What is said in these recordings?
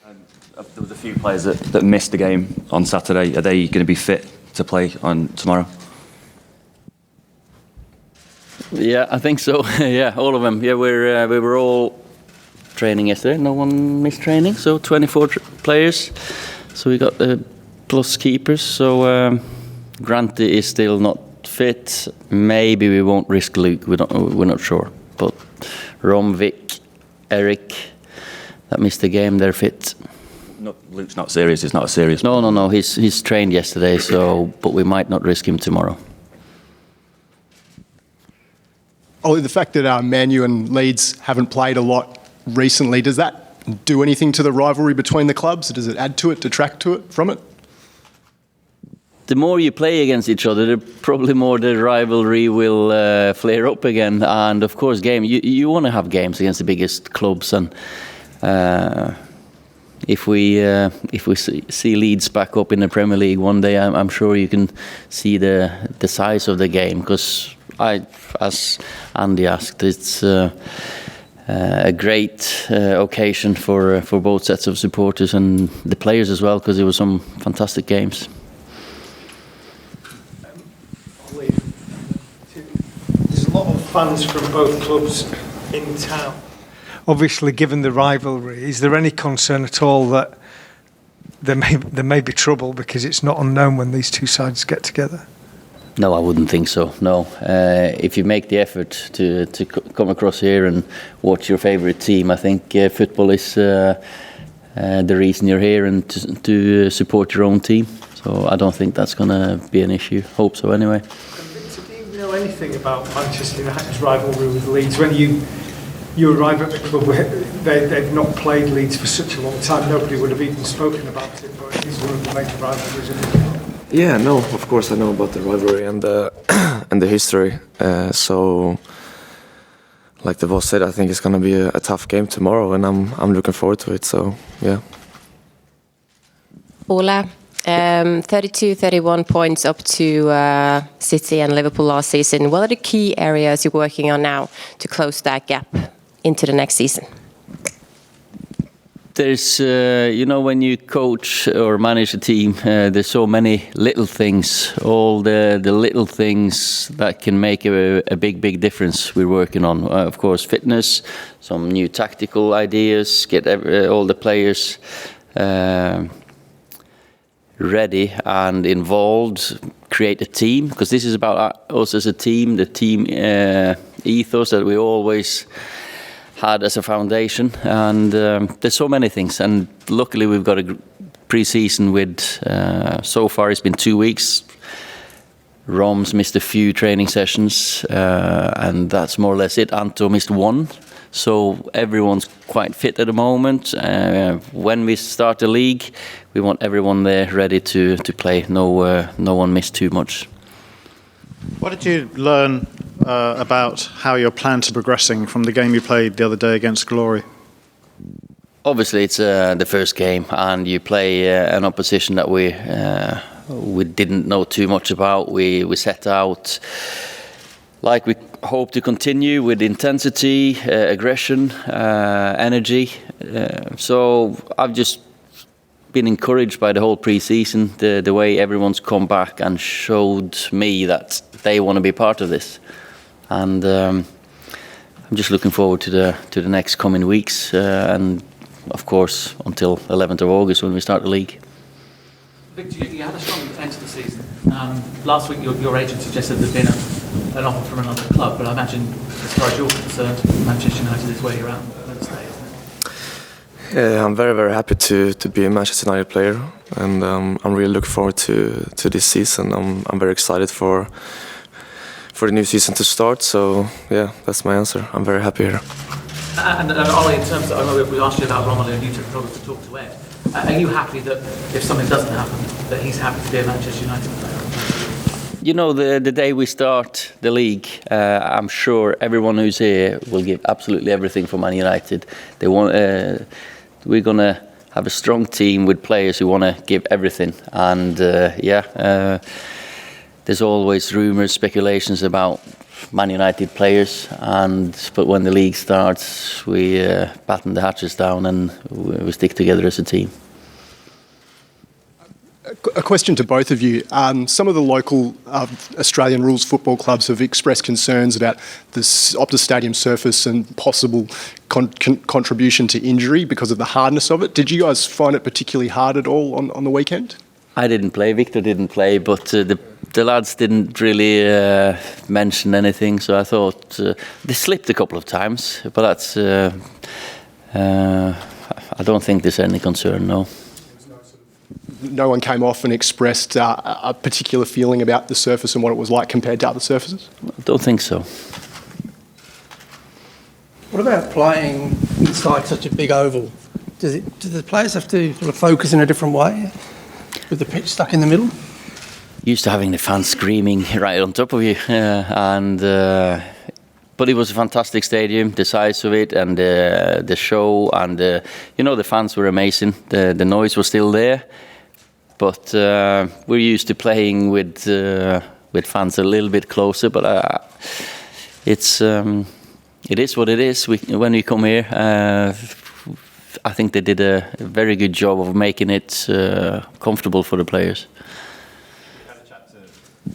There was a few players that missed the game on Saturday. Are they going to be fit to play on tomorrow? Yeah, I think so. Yeah, all of them. Yeah, we were all training yesterday. No one missed training, so 24 players. So we got plus keepers. So Granty is still not fit. Maybe we won't risk Luke. We're not sure. But Rom, Vic, Eric, that missed the game. They're fit. Luke's not serious. It's not a serious. No. He's trained yesterday. So, but we might not risk him tomorrow. Ole, the fact that Man U and Leeds haven't played a lot recently, does that do anything to the rivalry between the clubs? Does it add to it, detract to it from it? The more you play against each other, the probably more the rivalry will flare up again. And of course, you want to have games against the biggest clubs. And if we see Leeds back up in the Premier League one day, I'm sure you can see the size of the game. Because as Andy asked, it's a great occasion for both sets of supporters and the players as well, because there were some fantastic games. There's a lot of fans from both clubs in town. Obviously, given the rivalry, is there any concern at all that there may be trouble because it's not unknown when these two sides get together? No, I wouldn't think so. No, if you make the effort to come across here and watch your favourite team, I think football is the reason you're here and to support your own team. So I don't think that's going to be an issue. Hope so, anyway. Victor, do you know anything about Manchester United's rivalry with Leeds? When you arrive at the club, they've not played Leeds for such a long time. Nobody would have even spoken about it, but it is one of the major rivalries in the club. Yeah, no, of course I know about the rivalry and the and the history. So, like the boss said, I think it's going to be a tough game tomorrow, and I'm looking forward to it. So, yeah. Ole, 31 points up to City and Liverpool last season. What are the key areas you're working on now to close that gap into the next season? There's, when you coach or manage a team, there's so many little things, all the little things that can make a big difference we're working on. Of course, fitness, some new tactical ideas, get all the players ready and involved, create a team, because this is about us as a team, the team ethos that we always had as a foundation, and there's so many things, and luckily we've got a pre-season with so far it's been 2 weeks. Rom's missed a few training sessions, and that's more or less it. Anto missed one, so everyone's quite fit at the moment. When we start the league, we want everyone there ready to play. No one missed too much. What did you learn about how your plans are progressing from the game you played the other day against Glory? Obviously, it's the first game, and you play an opposition that we didn't know too much about. We set out like we hope to continue with intensity, aggression, energy. So I've just been encouraged by the whole pre-season, the way everyone's come back and showed me that they want to be part of this. And I'm just looking forward to the next coming weeks, and of course until 11th of August when we start the league. Victor, you had a strong end to the season. Last week your agent suggested there'd been an offer from another club, but I imagine as far as you're concerned, Manchester United is where you're at. Yeah, I'm very happy to be a Manchester United player, and I'm really looking forward to this season. I'm very excited for the new season to start. So yeah, that's my answer. I'm very happy here. And Ole, in terms of, I know we asked you about Romelu and you told us to talk to Ed. Are you happy that if something doesn't happen, that he's happy to be a Manchester United player? You know, the day we start the league, I'm sure everyone who's here will give absolutely everything for Man United. They want. We're gonna have a strong team with players who want to give everything, and there's always rumours, speculations about Man United players, but when the league starts, we batten the hatches down and we stick together as a team. A question to both of you. Some of the local Australian rules football clubs have expressed concerns about the Optus Stadium surface and possible contribution to injury because of the hardness of it. Did you guys find it particularly hard at all on the weekend? I didn't play, Victor didn't play, but the lads didn't really mention anything, so I thought they slipped a couple of times, but that's I don't think there's any concern, no. No one came off and expressed a particular feeling about the surface and what it was like compared to other surfaces? I don't think so. What about playing inside such a big oval? Do the players have to sort of focus in a different way with the pitch stuck in the middle? Used to having the fans screaming right on top of you, but it was a fantastic stadium, the size of it and the show, and the fans were amazing. The noise was still there. But we're used to playing with fans a little bit closer. But it is what it is. When we come here, I think they did a very good job of making it comfortable for the players. We had a chat to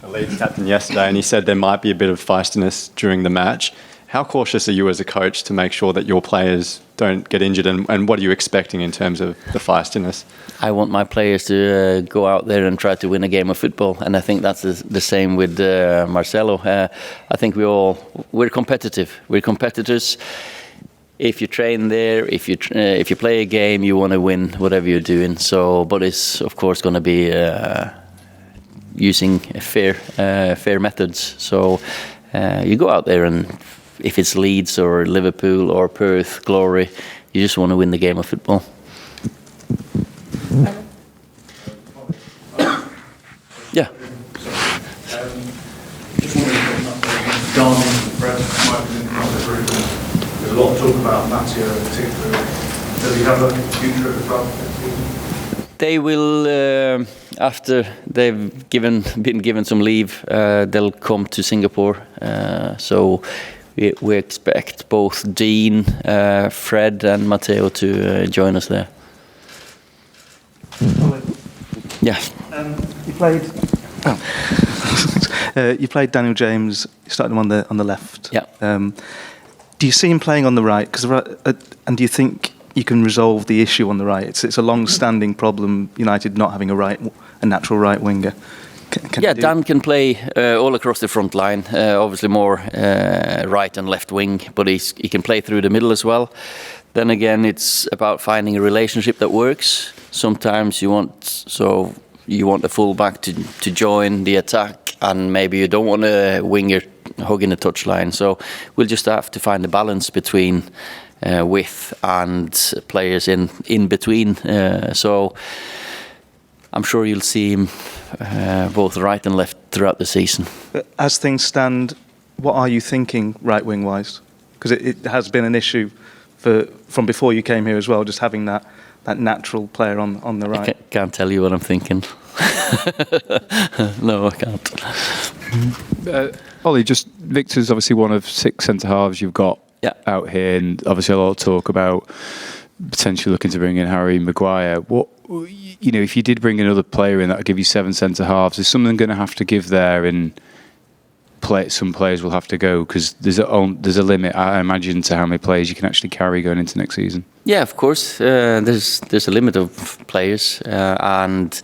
the Leeds captain yesterday, and he said there might be a bit of feistiness during the match. How cautious are you as a coach to make sure that your players don't get injured, and what are you expecting in terms of the feistiness? I want my players to go out there and try to win a game of football, and I think that's the same with Marcelo. I think we're competitive. We're competitors. If you train there, if you play a game, you want to win whatever you're doing. So, but it's of course going to be using fair methods. So you go out there and. If it's Leeds or Liverpool or Perth, Glory, you just want to win the game of football. Yeah. Just wondering if Darwin and Brett might be in the group. There's a lot of talk about Matteo in particular. Does he have a future at the club? They will, after they've been given some leave, they'll come to Singapore. So. We expect both Dean, Fred and Matteo to join us there. Yeah. You played. You played Daniel James. You started him on the left. Yeah. Do you see him playing on the right? And do you think you can resolve the issue on the right? It's a long-standing problem. United not having a natural right winger. Dan can play all across the front line. Obviously more right and left wing, but he can play through the middle as well. Then again, it's about finding a relationship that works. Sometimes you want a fullback to join the attack, and maybe you don't want a winger hugging the touchline. So we'll just have to find a balance between width and players in between. So I'm sure you'll see him both right and left throughout the season. As things stand, what are you thinking right wing wise? Because it has been an issue from before you came here as well, just having that natural player on the right. I can't tell you what I'm thinking. No, I can't. Ollie, Victor's obviously one of 6 centre halves you've got out here, and obviously a lot of talk about potentially looking to bring in Harry Maguire. What, if you did bring another player in that would give you 7 centre halves, is something going to have to give there, and some players will have to go, because there's a limit, I imagine, to how many players you can actually carry going into next season. Yeah, of course. There's a limit of players, and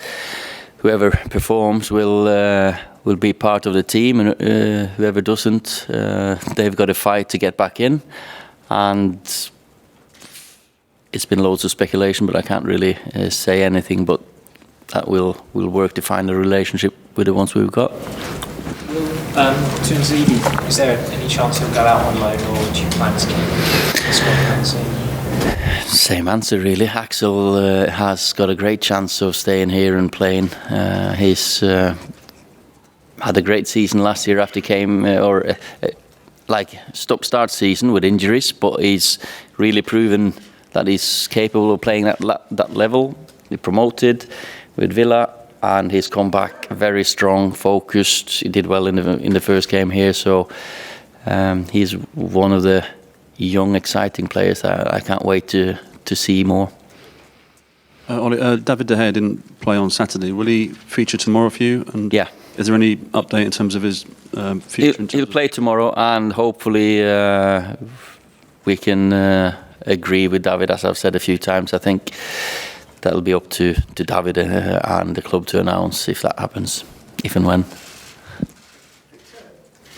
whoever performs will be part of the team, and whoever doesn't, they've got to fight to get back in. And it's been loads of speculation, but I can't really say anything. But that we'll work to find a relationship with the ones we've got. Tunzidi, is there any chance he'll go out on loan, or do you plan to keep this one? Same answer, really. Axel has got a great chance of staying here and playing. He's had a great season last year after he came, stop-start season with injuries, but he's really proven that he's capable of playing that level. He promoted with Villa, and he's come back very strong, focused. He did well in the first game here, so He's one of the young, exciting players that I can't wait to see more. Ole, David De Gea didn't play on Saturday. Will he feature tomorrow for you? And yeah. Is there any update in terms of his future? He'll play tomorrow, and hopefully we can agree with David, as I've said a few times. I think that'll be up to David and the club to announce if that happens, if and when.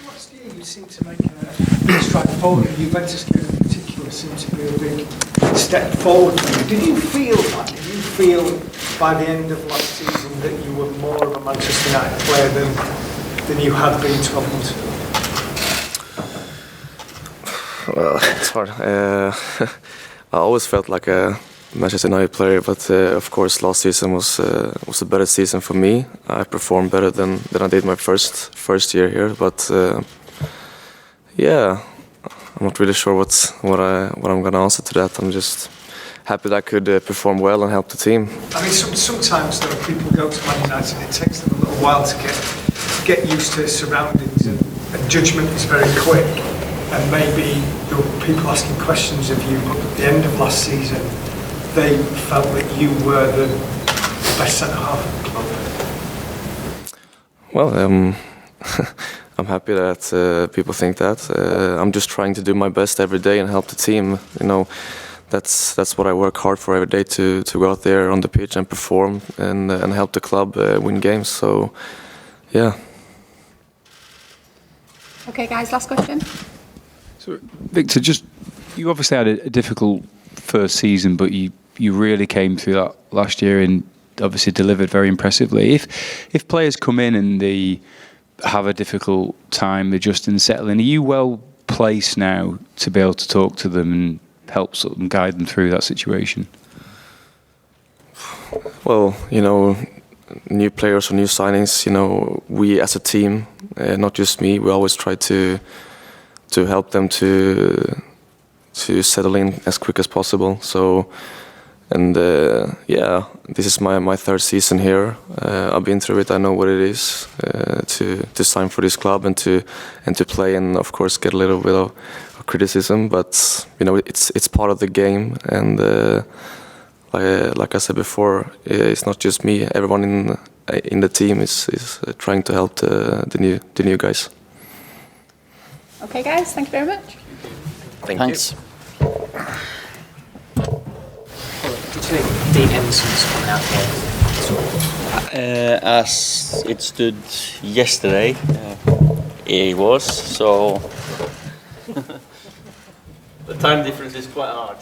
Last year you seem to make a big stride forward. Juventus game in particular seemed to be a big step forward for you. Did you feel that? Did you feel by the end of last season that you were more of a Manchester United player than you had been 12 months ago? Well, it's hard. I always felt like a Manchester United player, but of course last season was a better season for me. I performed better than I did my first year here, but yeah, I'm not really sure what I'm going to answer to that. I'm just happy that I could perform well and help the team. I mean, sometimes though people go to Man United, it takes them a little while to get used to surroundings, and judgment is very quick. And maybe there were people asking questions of you, but at the end of last season, they felt that you were the best centre half of the club. Well, I'm happy that people think that. I'm just trying to do my best every day and help the team. You know, that's what I work hard for every day, to go out there on the pitch and perform and help the club win games. So, yeah. Okay, guys, last question. So, Victor, you obviously had a difficult first season, but you really came through that last year and obviously delivered very impressively. If players come in and they have a difficult time adjusting and settling, are you well placed now to be able to talk to them and help sort of guide them through that situation? Well, you know, new players or new signings, you know, we as a team, not just me, we always try to help them to settle in as quick as possible. So, and yeah, this is my third season here. I've been through it. I know what it is to sign for this club and to play, and of course get a little bit of criticism. But you know, it's part of the game, and like I said before, it's not just me. Everyone in the team is trying to help the new guys. Okay, guys, thank you very much. Thanks. Did you think Dean Henderson's coming out here? As it stood yesterday, he was, so the time difference is quite hard.